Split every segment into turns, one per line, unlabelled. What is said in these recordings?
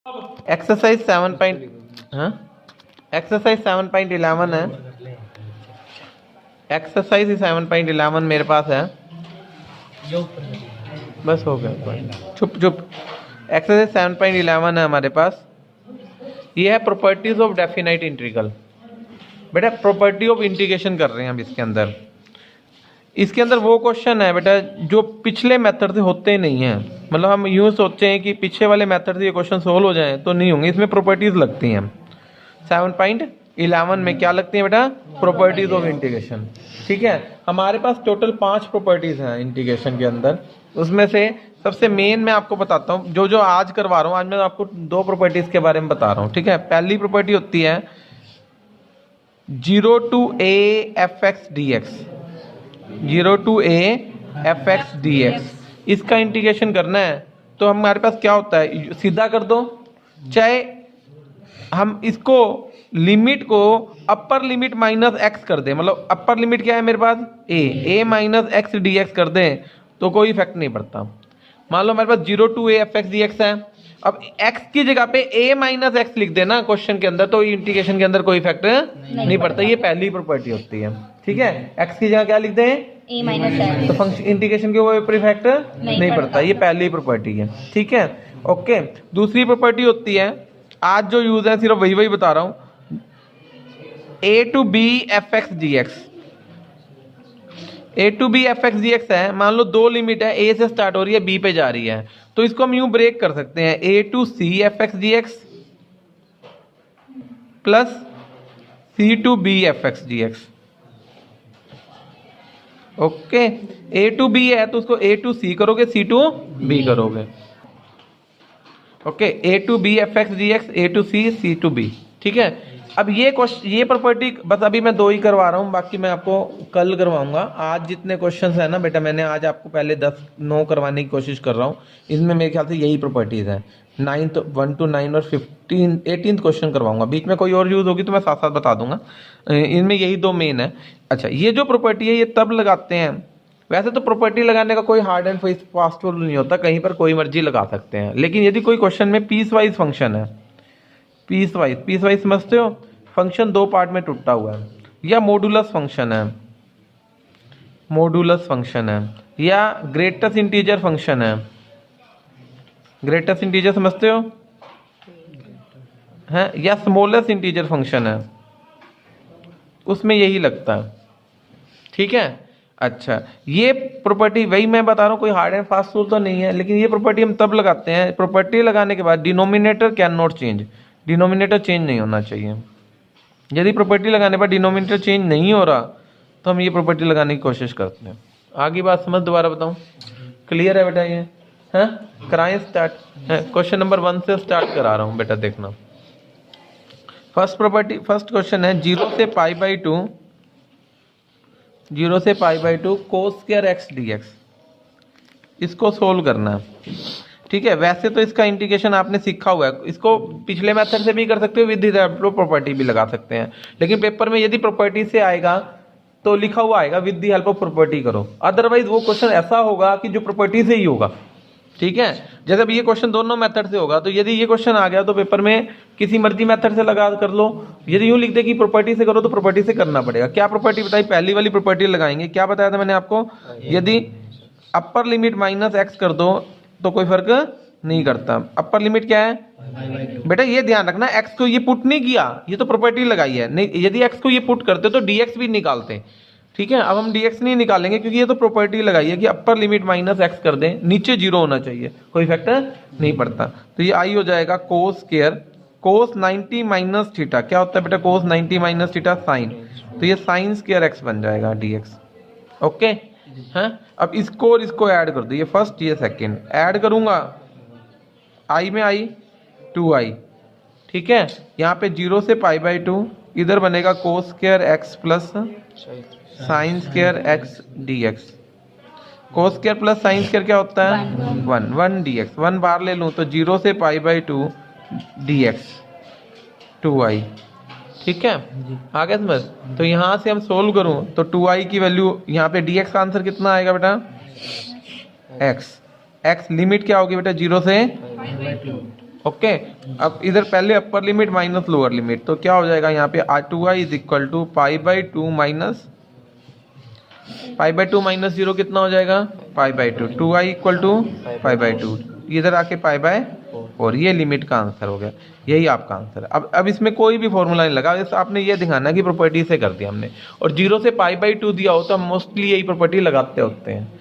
Exercise 7.11 है। Exercise 7.11 मेरे पास है। बस हो गया, चुप चुप। एक्सरसाइज 7.11 है हमारे पास। ये है प्रॉपर्टीज ऑफ डेफिनाइट इंटीग्रल। बेटा प्रॉपर्टी ऑफ इंटीग्रेशन कर रहे हैं हम इसके अंदर। इसके अंदर वो क्वेश्चन है बेटा जो पिछले मेथड से होते नहीं हैं। मतलब हम यूँ सोचते हैं कि पीछे वाले मेथड से ये क्वेश्चन सोल्व हो जाएं तो नहीं होंगे, इसमें प्रॉपर्टीज लगती हैं। 7.11 में क्या लगती है बेटा? Properties of integration. ठीक है, हमारे पास टोटल 5 प्रॉपर्टीज हैं इंटीग्रेशन के अंदर। उसमें से सबसे मेन मैं आपको बताता हूँ, जो जो आज करवा रहा हूँ। आज मैं आपको 2 प्रॉपर्टीज के बारे में बता रहा हूँ। ठीक है, पहली प्रॉपर्टी होती है 0 to a fx dx। 0 to a fx dx इसका इंटीग्रेशन करना है तो हमारे पास क्या होता है, सीधा कर दो। चाहे हम इसको लिमिट को अपर लिमिट माइनस एक्स कर दें, मतलब अपर लिमिट क्या है मेरे पास? a minus x D x कर दें तो कोई इफेक्ट नहीं पड़ता। मान लो हमारे पास 0 to a fx dx है। अब x की जगह पे a माइनस एक्स लिख देना क्वेश्चन के अंदर तो इंटीग्रेशन के अंदर कोई इफेक्ट नहीं पड़ता। ये पहली प्रॉपर्टी होती है। ठीक है, x की जगह क्या लिखते हैं?
a माइनस एक्स,
तो फंक्शन इंटीग्रेशन के ऊपर इफेक्ट नहीं पड़ता। ये पहली प्रॉपर्टी है। ठीक है, ओके। दूसरी प्रॉपर्टी होती है, आज जो यूज है सिर्फ वही बता रहा हूं, a to b fx dx। a to b fx dx है। मान लो 2 लिमिट है, a से स्टार्ट हो रही है b पे जा रही है, तो इसको हम यूं ब्रेक कर सकते हैं a to c fx dx plus c to b fx dx। Okay, a to b है तो उसको a to c करोगे, c to b करोगे। Okay, a to b fx dx, a to c, c to b। ठीक है, अब ये property बस अभी मैं 2 ही करवा रहा हूँ, बाकी मैं आपको कल करवाऊंगा। आज जितने क्वेश्चंस है ना बेटा, मैंने आज आपको पहले 9 करवाने की कोशिश कर रहा हूँ। इसमें मेरे ख्याल से यही प्रॉपर्टीज है। 9 1 to 9 और 18th क्वेश्चन करवाऊंगा। बीच में कोई और यूज होगी तो मैं साथ साथ बता दूंगा। इनमें यही 2 मेन है। अच्छा, ये जो प्रॉपर्टी है ये तब लगाते हैं, वैसे तो प्रॉपर्टी लगाने का कोई हार्ड एंड फास्ट रूल नहीं होता, कहीं पर कोई मर्जी लगा सकते हैं। लेकिन यदि कोई क्वेश्चन में पीस वाइज फंक्शन है, पीस वाइज समझते हो, फंक्शन 2 पार्ट में टूटा हुआ है, या मॉडुलस फंक्शन है, या ग्रेटेस्ट इंटीजर फंक्शन है। ग्रेटेस्ट इंटीजर समझते हो हैं, या स्मॉलेस्ट इंटीजर फंक्शन है, उसमें यही लगता है। ठीक है, अच्छा, ये प्रॉपर्टी वही मैं बता रहा हूँ, कोई हार्ड एंड फास्ट रूल तो नहीं है, लेकिन ये प्रॉपर्टी हम तब लगाते हैं, प्रॉपर्टी लगाने के बाद denominator can not change. Denominator change नहीं होना चाहिए। यदि प्रॉपर्टी लगाने पर डिनोमिनेटर चेंज नहीं हो रहा तो हम ये प्रॉपर्टी लगाने की कोशिश करते हैं। आगे बात समझ, दोबारा बताऊं? क्लियर है बेटा? ये है, कराएं स्टार्ट। क्वेश्चन नंबर 1 से स्टार्ट करा रहा हूँ बेटा, देखना। फर्स्ट क्वेश्चन है 0 से pi by to cos square x dx। इसको सोल्व करना है। ठीक है, वैसे तो इसका इंटीग्रेशन आपने सीखा हुआ है, इसको पिछले मेथड से भी कर सकते हो, विद द प्रॉपर्टी भी लगा सकते हैं। लेकिन पेपर में यदि प्रॉपर्टी से आएगा तो लिखा हुआ आएगा with the help of property करो, अदरवाइज वो क्वेश्चन ऐसा होगा कि जो प्रॉपर्टी से ही होगा। ठीक है, जैसे अब ये क्वेश्चन दोनों मेथड से होगा, तो यदि ये क्वेश्चन आ गया तो पेपर में किसी मर्जी मेथड से लगा कर लो। यदि यूं लिख दे कि प्रॉपर्टी से करो तो प्रॉपर्टी से करना पड़ेगा। क्या प्रॉपर्टी बताई? पहली वाली प्रॉपर्टी लगाएंगे। क्या बताया था मैंने आपको? यदि अपर लिमिट माइनस एक्स कर दो तो कोई फर्क नहीं करता। अपर लिमिट क्या है बेटा? ये ध्यान रखना, एक्स को ये पुट नहीं किया, ये तो प्रॉपर्टी लगाई है। नहीं, यदि एक्स को ये पुट करते तो डीएक्स भी निकालते। ठीक है, अब हम dx नहीं निकालेंगे क्योंकि ये तो प्रॉपर्टी लगाई है कि अपर लिमिट माइनस एक्स कर दें, नीचे 0 होना चाहिए, कोई इफेक्ट नहीं पड़ता। तो ये आई हो जाएगा कोस स्क्वायर कोस 90 माइनस थीटा। क्या होता है बेटा? कोस 90 माइनस थीटा साइन, तो ये साइन स्क्वायर एक्स बन जाएगा dx। ओके हैं, अब इसको और इसको ऐड कर दो, ये फर्स्ट ये सेकेंड ऐड करूंगा, आई में आई 2i। ठीक है, यहाँ पे 0 से पाई बाई 2, इधर बनेगा cos square x plus sine square x dx। Cos square plus sine square क्या होता है? 1 dx। 1 बार ले लूँ तो 0 से पाई बाई 2 dx 2i। ठीक है, आगे समझ। तो यहाँ से हम सोल्व करूँ तो 2i की वैल्यू, यहाँ पे dx का आंसर कितना आएगा बेटा? x लिमिट क्या होगी बेटा? 0 से ओके। अब इधर पहले upper limit minus lower limit, तो क्या हो जाएगा यहाँ पे r2i is equal to pi by two minus zero कितना हो जाएगा pi by two, 2i equal to pi by two, इधर आके पाई बाय और ये लिमिट का आंसर हो गया, यही आपका आंसर है। अब इसमें कोई भी फॉर्मूला नहीं लगा, जैसे आपने ये दिखाना कि प्रॉपर्टी से कर दिया हमने, और जीरो से पाई बाई टू दिया हो तो हम मोस्टली यही प्रॉपर्टी लगाते होते हैं।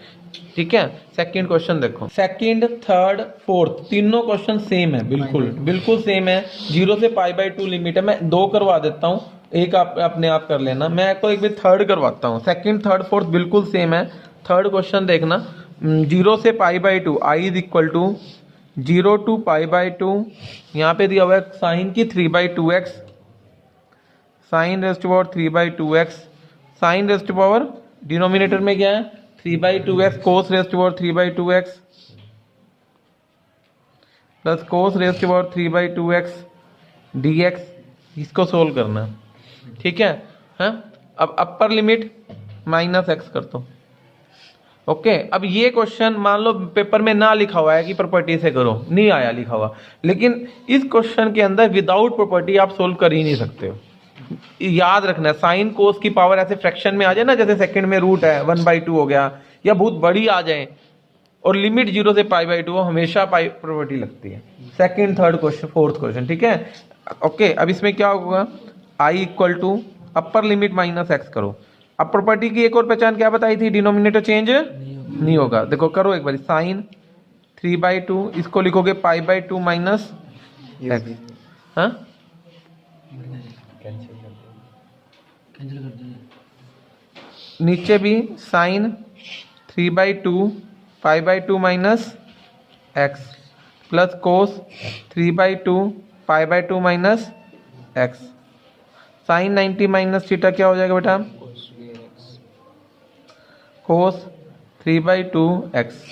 ठीक है, सेकंड क्वेश्चन देखो, सेकंड थर्ड फोर्थ तीनों क्वेश्चन सेम है, बिल्कुल सेम है। जीरो से पाई बाई टू लिमिट है, मैं दो करवा देता हूँ, एक आप अपने आप कर लेना, मैं आपको एक बार थर्ड करवाता हूँ। सेकंड थर्ड फोर्थ बिल्कुल सेम है। थर्ड क्वेश्चन देखना, जीरो से pi by two I is equal to zero to pi by two, यहाँ पे दिया हुआ है साइन की 3/2x, sine raised power 3/2x, sine raised power denominator में क्या है 3/2x, cos raised power 3/2x plus cos raised power 3/2x dx, इसको सोल्व करना। ठीक है, हाँ? अब अपर लिमिट माइनस एक्स कर दो। ओके, अब ये क्वेश्चन मान लो पेपर में ना लिखा हुआ है कि प्रॉपर्टी से करो, नहीं आया लिखा हुआ, लेकिन इस क्वेश्चन के अंदर विदाउट प्रॉपर्टी आप सोल्व कर ही नहीं सकते हो। याद रखना, साइन कोस की पावर ऐसे फ्रैक्शन में आ जाए ना, जैसे सेकंड में रूट है 1/2 हो गया, या बहुत बड़ी आ जाए और लिमिट जीरो से पाई बाई टू हो, हमेशा पाई प्रॉपर्टी लगती है। Second third question fourth question, ठीक है। ओके, अब इसमें क्या होगा, I equal to upper limit minus x करो। अब प्रॉपर्टी की एक और पहचान क्या बताई थी, डिनोमिनेटर चेंज नहीं होगा। देखो करो एक बार, साइन 3/2 इसको लिखोगे pi by two minus x, हाँ नीचे भी sine 3/2 pi by two minus x plus cos 3/2 pi by two minus x, sine 90 minus theta क्या हो जाएगा बेटा, कोस 3/2 एक्स,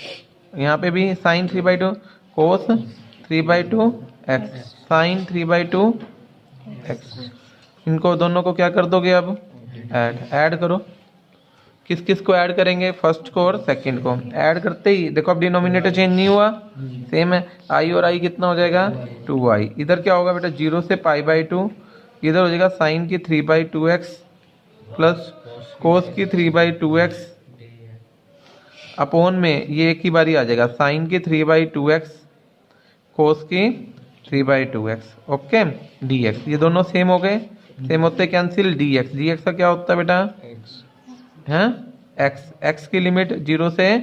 यहाँ पे भी साइन 3/2 कोस 3/2 एक्स, साइन 3/2 एक्स, इनको दोनों को क्या कर दोगे अब ऐड करो। किस किस को ऐड करेंगे, फर्स्ट को और सेकंड को। ऐड करते ही देखो अब डिनोमिनेटर चेंज नहीं हुआ, सेम है, आई और आई कितना हो जाएगा 2i, इधर क्या होगा बेटा जीरो से पाई बाई टू, इधर हो जाएगा साइन की 3/2x प्लस कोस की 3/2x अपोन में ये एक ही बारी आ जाएगा साइन की 3/2x कोस की 3/2x, ओके dx, ये दोनों सेम हो गए, सेम होते कैंसिल, dx का क्या होता है बेटा हैं x की लिमिट जीरो से,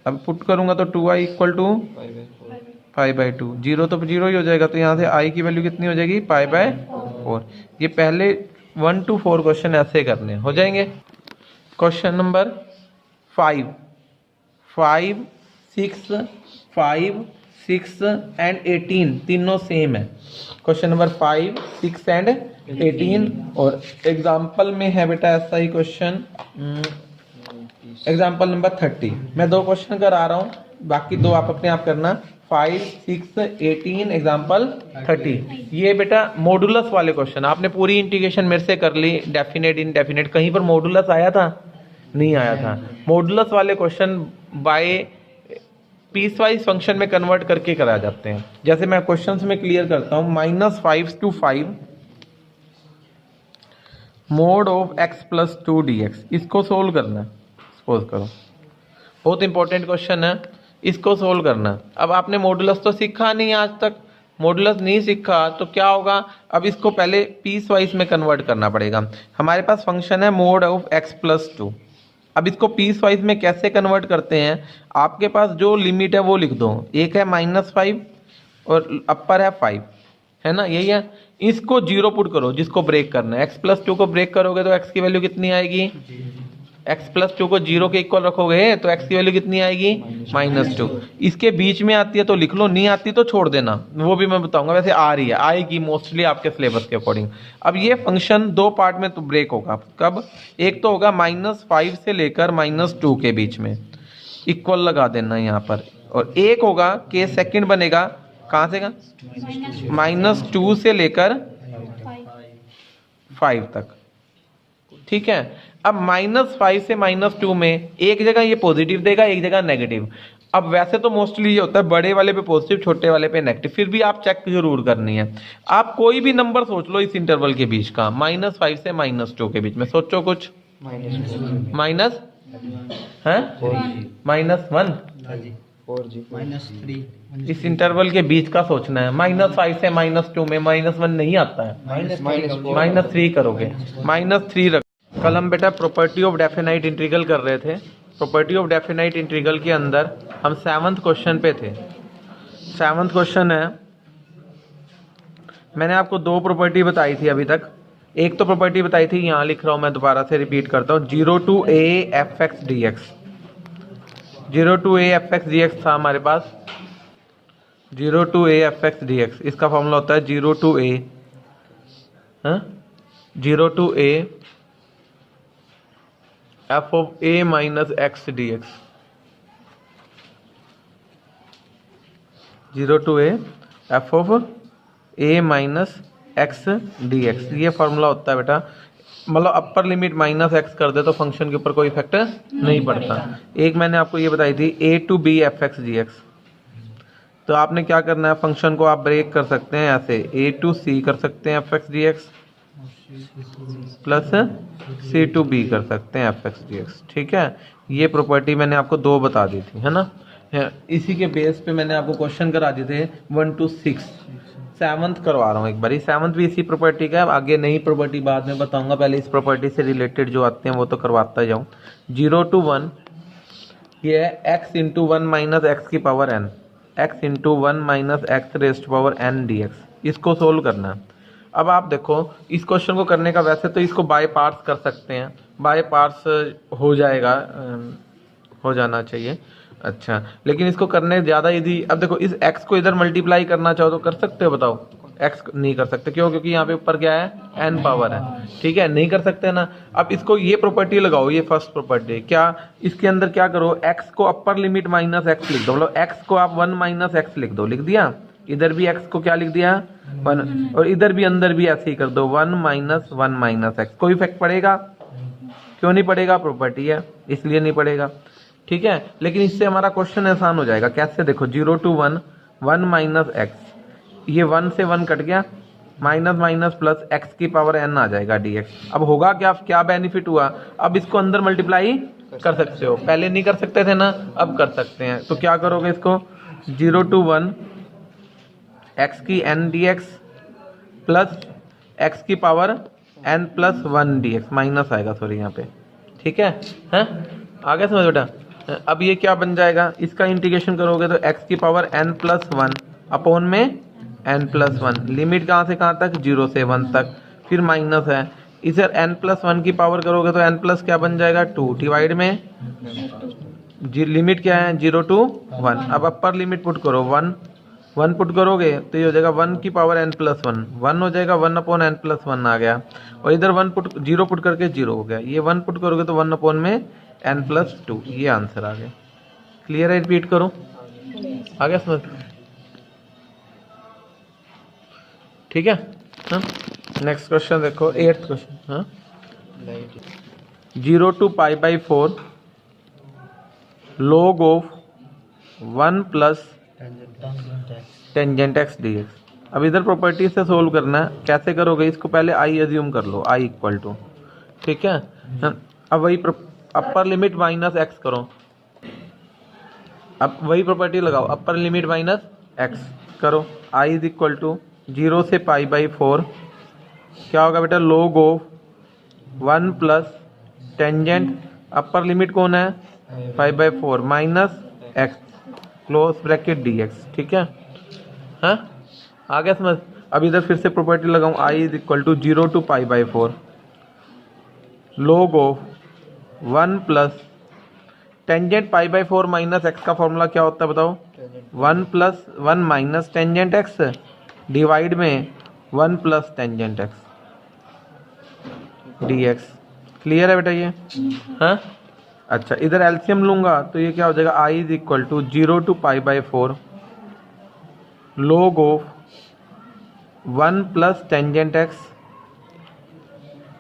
अब पुट करूंगा तो 2i equal to pi by two, zero तो जीरो ही हो जाएगा, तो यहाँ से i की वैल्यू कितनी हो जाएगी पाई बाय 4। ये पहले 1 to 4 क्वेश्चन ऐसे करने हो जाएंगे। क्वेश्चन नंबर 5, 5, 6 एंड 18 तीनों सेम है। क्वेश्चन नंबर 5, 6 एंड 18, और एग्जाम्पल में है बेटा ऐसा ही क्वेश्चन, एग्जाम्पल नंबर 30। मैं दो क्वेश्चन करा रहा हूँ, बाकी दो आप अपने आप करना। 5, 6, 18 एग्जाम्पल 30, ये बेटा मॉडुलस वाले क्वेश्चन, आपने पूरी इंटीग्रेशन मेरे से कर ली, डेफिनेट इनडेफिनेट, कहीं पर मॉडुलस आया था नहीं आया था। मॉडुलस वाले question by piecewise function में कन्वर्ट करके कराए जाते हैं। जैसे मैं क्वेश्चंस में क्लियर करता हूं, -5 to 5 mode of x plus 2 dx, इसको सोल्व करना है। सपोज करो, बहुत इंपॉर्टेंट क्वेश्चन है, इसको सोल्व करना। अब आपने मॉडुलस तो सीखा नहीं आज तक, मॉडुलस नहीं सीखा तो क्या होगा, अब इसको पहले पीस वाइज में कन्वर्ट करना पड़ेगा। हमारे पास फंक्शन है मोड ऑफ x प्लस 2, अब इसको पीस वाइज में कैसे कन्वर्ट करते हैं, आपके पास जो लिमिट है वो लिख दो, एक है -5 और अपर है 5, है ना, यही है। इसको जीरो पुट करो जिसको ब्रेक करना है, x प्लस 2 को ब्रेक करोगे तो x की वैल्यू कितनी आएगी, x प्लस 2 को जीरो के इक्वल रखोगे तो x की वैल्यू कितनी आएगी -2। इसके बीच में आती है तो लिख लो, नहीं आती तो छोड़ देना, वो भी मैं बताऊंगा, वैसे आ रही है, आएगी मोस्टली आपके सिलेबस के अकॉर्डिंग। अब ये फंक्शन दो पार्ट में तो ब्रेक होगा, कब, एक तो होगा -5 से लेकर -2 के बीच में, इक्वल लगा देना यहाँ पर, और एक होगा के सेकंड बनेगा कहाँ से का -2 से लेकर 5 तक, ठीक है। अब -5 से -2 में एक जगह ये पॉजिटिव देगा, एक जगह नेगेटिव। अब वैसे तो मोस्टली ये होता है बड़े वाले पे पॉजिटिव, छोटे वाले पे नेगेटिव, फिर भी आप चेक जरूर करनी है। आप कोई भी नंबर सोच लो इस इंटरवल के बीच का, -5 से -2 के बीच में सोचो कुछ। माइनस है -1, इस इंटरवल के बीच का सोचना है। -5 से -2 में -1 नहीं आता है, -3 करोगे, -3 रख। कल हम बेटा प्रॉपर्टी ऑफ डेफिनाइट इंटीग्रल कर रहे थे। प्रॉपर्टी ऑफ डेफिनाइट इंटीग्रल के अंदर हम 7th क्वेश्चन पे थे। 7th क्वेश्चन है, मैंने आपको 2 प्रॉपर्टी बताई थी अभी तक। एक तो प्रॉपर्टी बताई थी, यहाँ लिख रहा हूँ मैं, दोबारा से रिपीट करता हूँ, 0 to a fx dx। 0 to a fx dx था हमारे पास, 0 to a fx dx। इसका फॉर्मूला होता है 0 to a 0 to a f of a minus x dx। 0 to a f of a minus x dx, ये formula होता है बेटा। मतलब अपर लिमिट -x कर दे तो फंक्शन के ऊपर कोई इफेक्ट नहीं पड़ता। एक मैंने आपको ये बताई थी a to b fx dx। तो आपने क्या करना है, फंक्शन को आप ब्रेक कर सकते हैं ऐसे, a to c कर सकते हैं fx dx plus c to b कर सकते हैं fx dx। ठीक है, ये प्रॉपर्टी मैंने आपको 2 बता दी थी, है ना। इसी के बेस पे मैंने आपको क्वेश्चन करा दिए थे 1 to 6। 7th करवा रहा हूँ एक बार, 7th भी इसी प्रॉपर्टी का है। आगे नई प्रॉपर्टी बाद में बताऊंगा, पहले इस प्रॉपर्टी से रिलेटेड जो आते हैं वो तो करवाता जाऊँ। 0 to 1 ये है x इंटू 1 माइनस एक्स की power n, x into 1 minus x raised power n dx। इसको सोल्व करना है। अब आप देखो इस क्वेश्चन को करने का, वैसे तो इसको बाय पार्ट्स कर सकते हैं, बाय पार्ट्स हो जाएगा, हो जाना चाहिए। अच्छा, लेकिन इसको करने ज़्यादा यदि, अब देखो इस x को इधर मल्टीप्लाई करना चाहो तो कर सकते हो, बताओ। x नहीं कर सकते, क्यों? क्योंकि यहाँ पे ऊपर क्या है, n पावर है। ठीक है, नहीं कर सकते ना। अब इसको ये प्रॉपर्टी लगाओ, ये फर्स्ट प्रॉपर्टी क्या, इसके अंदर क्या करो, x को अपर लिमिट -x लिख दो, मतलब x को आप 1 - x लिख दो, लिख दिया। इधर भी x को क्या लिख दिया, 1, और इधर भी अंदर भी ऐसे ही कर दो, 1 - 1 - x। कोई इफेक्ट पड़ेगा? क्यों नहीं पड़ेगा, प्रॉपर्टी है इसलिए नहीं पड़ेगा। ठीक है, लेकिन इससे हमारा क्वेश्चन आसान हो जाएगा। कैसे? देखो 0 to 1 1 - x, ये 1 से 1 कट गया, माइनस माइनस प्लस x की पावर n आ जाएगा dx। अब होगा क्या, क्या बेनिफिट हुआ, अब इसको अंदर मल्टीप्लाई कर सकते हो, पहले नहीं कर सकते थे ना, अब कर सकते हैं। तो क्या करोगे इसको, 0 to 1 x की n dx प्लस x की power n plus 1 dx, minus आएगा सॉरी यहाँ पे। ठीक है, हैं आ गया समझ बेटा। अब ये क्या बन जाएगा, इसका इंटीग्रेशन करोगे तो x की पावर n प्लस 1 अपॉन में n प्लस 1, लिमिट कहाँ से कहाँ तक, 0 से 1 तक, फिर माइनस है, इसे n प्लस 1 की पावर करोगे तो n प्लस क्या बन जाएगा, 2 डिवाइड में लिमिट क्या है, 0 to 1। अब अपर लिमिट पुट करो, 1 पुट करोगे तो ये हो जाएगा 1 की पावर n प्लस 1, 1 हो जाएगा, 1 अपॉन n प्लस 1 आ गया, और इधर 0 पुट करके 0 हो गया, ये 1 पुट करोगे तो 1 अपॉन में n प्लस 2, ये आंसर आ गया। क्लियर है, रिपीट करो, आ गया समझ? ठीक है, नेक्स्ट क्वेश्चन देखो, 8th question. 0 to π/4 log of 1 plus tangent x dx। अब इधर प्रॉपर्टी से सोल्व करना है। कैसे करोगे इसको, पहले i एज्यूम कर लो, i इक्वल टू, ठीक है। अब वही अपर लिमिट माइनस x करो, अब वही प्रॉपर्टी लगाओ, अपर लिमिट माइनस x करो, i इज इक्वल टू 0 से π/4 क्या होगा बेटा, log of 1 plus tangent, upper limit कौन है, π/4 minus x close bracket dx। ठीक है, हाँ आ गया समझ। अब इधर फिर से प्रॉपर्टी लगाऊं, i is equal to 0 to π/4 log of 1 plus tangent π/4 minus x का फॉर्मूला क्या होता है बताओ, 1 plus 1 minus tangent x divide में 1 plus tangent x dx। Clear है बेटा ये, हाँ। अच्छा, इधर एलसीएम लूंगा तो ये क्या हो जाएगा, i is equal to 0 to π/4 log of 1 plus tangent x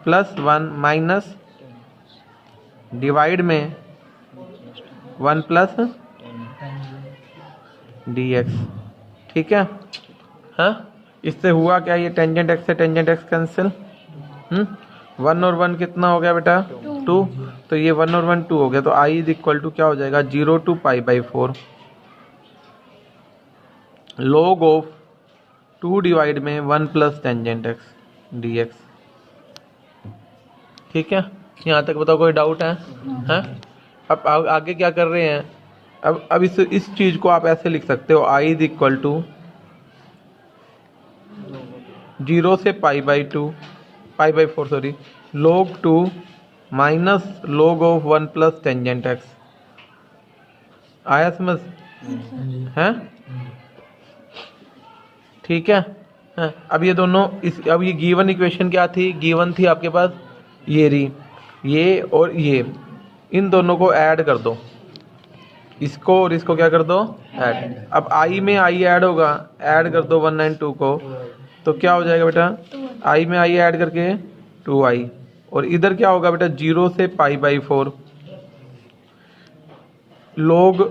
plus 1 minus divide में 1 प्लस dx। ठीक है, हाँ इससे हुआ क्या, ये टेंजेंट x से टेंजेंट x कैंसिल, 1 और 1 कितना हो गया बेटा 2, तो ये 1 और 1 2 हो गया, तो i इज इक्वल टू क्या हो जाएगा 0 to π/4 log ऑफ 2 डिवाइड में 1 प्लस टेंजेंट x dx। ठीक है, यहाँ तक बताओ कोई डाउट है? हैं? अब आगे क्या कर रहे हैं, अब इस चीज को आप ऐसे लिख सकते हो, i इज इक्वल टू 0 से π/4 sorry log 2 minus log of 1 plus tangent x। आया समझ? हैं? ठीक है, हाँ, अब ये दोनों अब ये गिवन इक्वेशन क्या थी, गिवन थी आपके पास ये और ये, इन दोनों को ऐड कर दो, इसको और इसको क्या कर दो ऐड। अब i में i ऐड होगा, ऐड कर दो 1 and 2 को, तो क्या हो जाएगा बेटा i में i ऐड करके 2i, और इधर क्या होगा बेटा 0 से π/4 log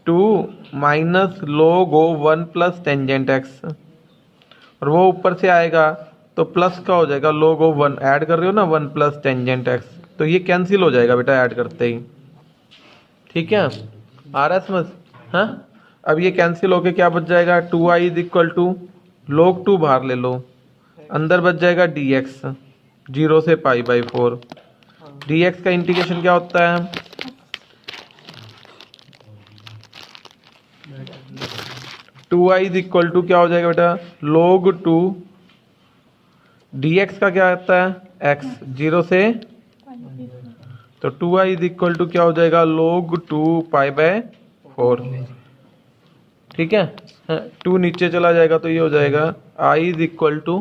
2 minus log of 1 plus tangent x, और वो ऊपर से आएगा तो प्लस का हो जाएगा log ऑफ 1, ऐड कर रहे हो ना 1 प्लस टेंजेंट x, तो ये कैंसिल हो जाएगा बेटा ऐड करते ही। ठीक है, आ रहा है समझ? हाँ, अब ये कैंसिल होके क्या बच जाएगा 2i is equal to log 2 बाहर ले लो, अंदर बच जाएगा dx 0 से π/4। dx का इंटीग्रेशन क्या होता है, two I is equal to क्या हो जाएगा बेटा log 2 dx का क्या आता है x 0 से, तो 2i इज इक्वल टू क्या हो जाएगा log 2 π/4। ठीक है, 2 नीचे चला जाएगा तो ये हो जाएगा i is equal to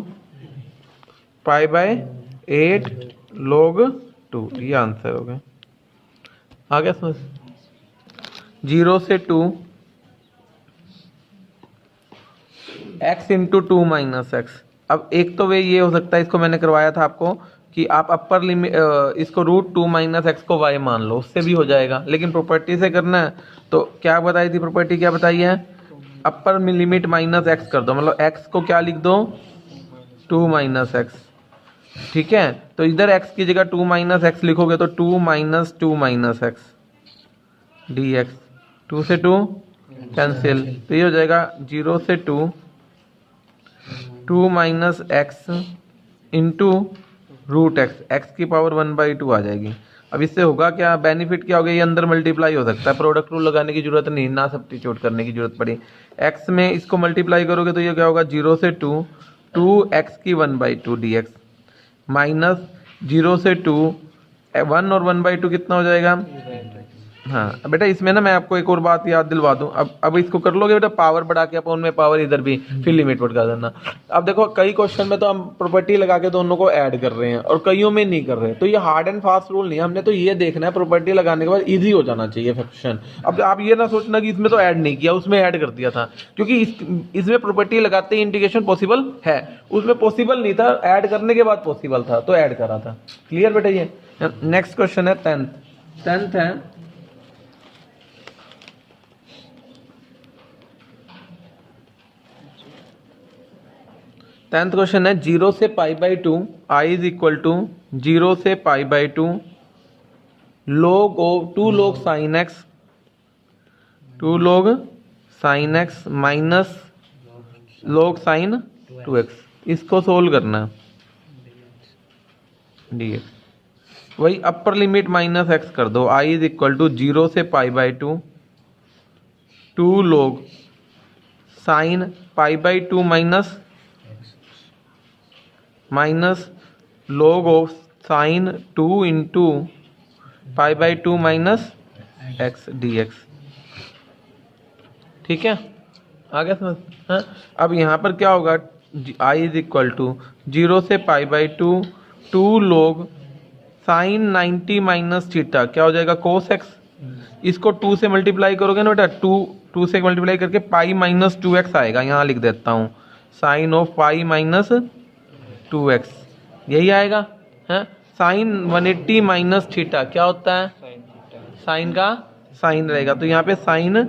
π/8 log 2, ये आंसर हो गया। आ गया समझ? 0 से 2 x इंटू 2 माइनस एक्स। अब एक तो वे ये हो सकता है, इसको मैंने करवाया था आपको कि आप अपर लिमिट इसको √2 माइनस एक्स को y मान लो, उससे भी हो जाएगा, लेकिन प्रॉपर्टी से करना है तो क्या बताई थी प्रॉपर्टी, क्या बताई है अपर लिमिट माइनस एक्स कर दो, मतलब x को क्या लिख दो 2 माइनस एक्स। ठीक है, तो इधर x की जगह 2 माइनस एक्स लिखोगे तो 2 माइनस 2 माइनस एक्स dx, 2 से 2 कैंसिल, तो ये हो जाएगा 0 से 2 minus x into √x, x की पावर 1/2 आ जाएगी। अब इससे होगा क्या, बेनिफिट क्या होगा, ये अंदर मल्टीप्लाई हो सकता है, प्रोडक्ट रूल लगाने की जरूरत नहीं, ना सब्स्टिट्यूट करने की जरूरत पड़ी। x में इसको मल्टीप्लाई करोगे तो ये क्या होगा 0 से 2x की 1/2 dx माइनस 0 से 2 1 और 1/2 कितना हो जाएगा। हाँ बेटा, इसमें ना मैं आपको एक और बात याद दिलवा दूं, अब इसको कर लोगे बेटा, पावर बढ़ा के अपन में पावर इधर भी फिर लिमिट बढ़ा देना। अब देखो कई क्वेश्चन में तो हम प्रॉपर्टी लगा के दोनों को ऐड कर रहे हैं और कईयों में नहीं कर रहे, तो ये हार्ड एंड फास्ट रूल नहीं है, हमने तो ये देखना है प्रॉपर्टी लगाने के बाद इजी हो जाना चाहिए क्वेश्चन। अब आप ये ना सोचना कि इसमें तो ऐड नहीं किया, उसमें ऐड कर दिया था, क्योंकि इसमें प्रॉपर्टी लगाते ही इंटीग्रेशन पॉसिबल है, उसमें पॉसिबल नहीं था, ऐड करने के बाद पॉसिबल था तो ऐड करा था। क्लियर बेटा? ये नेक्स्ट क्वेश्चन है 10th है, टेंथ क्वेश्चन है 0 से π/2 i इज इक्वल टू 0 से π/2 log of 2 log sin x, 2 log sin x minus log sin 2x, इसको सोल्व करना है dx। वही अपर लिमिट माइनस x कर दो, i इज इक्वल टू 0 से π/2 2 log sin π/2 minus log of sine 2 into π/2 minus x dx। ठीक है, आ गया समझ? हाँ, अब यहाँ पर क्या होगा, i इज इक्वल टू 0 से π/2 2 log साइन 90 माइनस थीटा, क्या हो जाएगा cos x, इसको 2 से मल्टीप्लाई करोगे ना बेटा, 2 से मल्टीप्लाई करके पाई माइनस 2x आएगा, यहाँ लिख देता हूँ sign of pi minus 2x, यही आएगा है। साइन 180 माइनस थीटा क्या होता है, साइन का साइन रहेगा, तो यहाँ पे साइन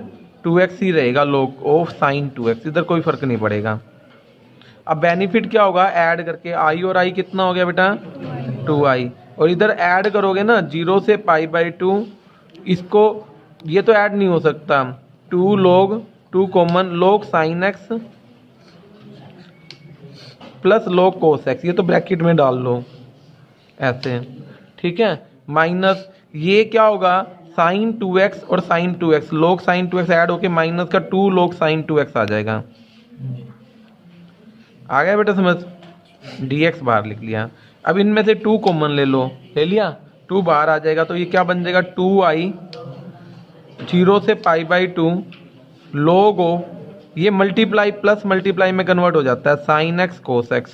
2x ही रहेगा log ऑफ साइन 2x, इधर कोई फर्क नहीं पड़ेगा। अब बेनिफिट क्या होगा, ऐड करके i और i कितना हो गया बेटा 2i, और इधर ऐड करोगे ना 0 से π/2, इसको ये तो ऐड नहीं हो सकता, 2 log 2 common log sine x plus log cos x, ये तो ब्रैकेट में डाल लो ऐसे, ठीक है, माइनस ये क्या होगा साइन 2x और sine 2x, log sine 2x add होके माइनस का 2 log साइन 2x आ जाएगा। आ गया बेटा समझ, dx बाहर लिख लिया। अब इनमें से 2 कॉमन ले लो, ले लिया, 2 बाहर आ जाएगा, तो ये क्या बन जाएगा 2i 0 से π/2 log ऑफ, ये मल्टीप्लाई प्लस मल्टीप्लाई में कन्वर्ट हो जाता है, साइन x कोस x,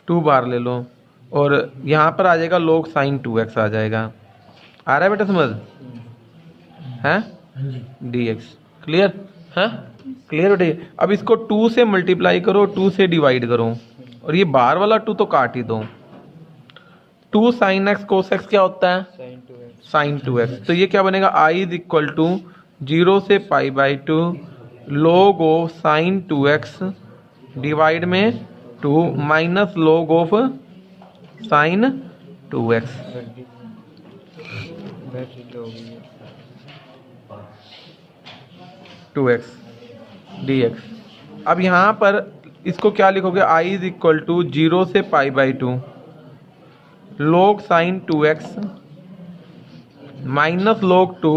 2 बार ले लो, और यहाँ पर आ जाएगा log साइन 2x आ जाएगा। आ रहा है बेटा समझ, हैं dx क्लियर है, क्लियर बेटे। अब इसको 2 से मल्टीप्लाई करो, 2 से डिवाइड करो, और ये बाहर वाला 2 तो काट ही दो। 2 साइन x कोस x क्या होता है साइन 2x, तो ये क्या बनेगा i इज इक्वल टू 0 से π/2 log of sign 2x divide में 2 minus log of sign 2x। dx। अब यहाँ पर इसको क्या लिखोगे, i इज इक्वल टू 0 से π/2 log sine 2x minus log 2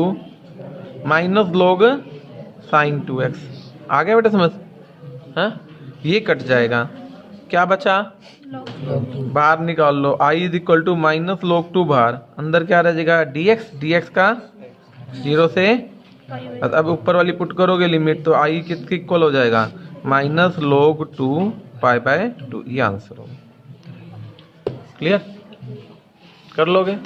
minus log sine 2x। आ गया बेटा समझ, हाँ ये कट जाएगा, क्या बचा बाहर निकाल लो, i is equal to minus log 2 बाहर, अंदर क्या रह जाएगा dx, dx का 0 से, अब ऊपर वाली पुट करोगे लिमिट तो i किसके इक्वल हो जाएगा माइनस log 2 π/2, ये आंसर होगा। क्लियर कर लोगे।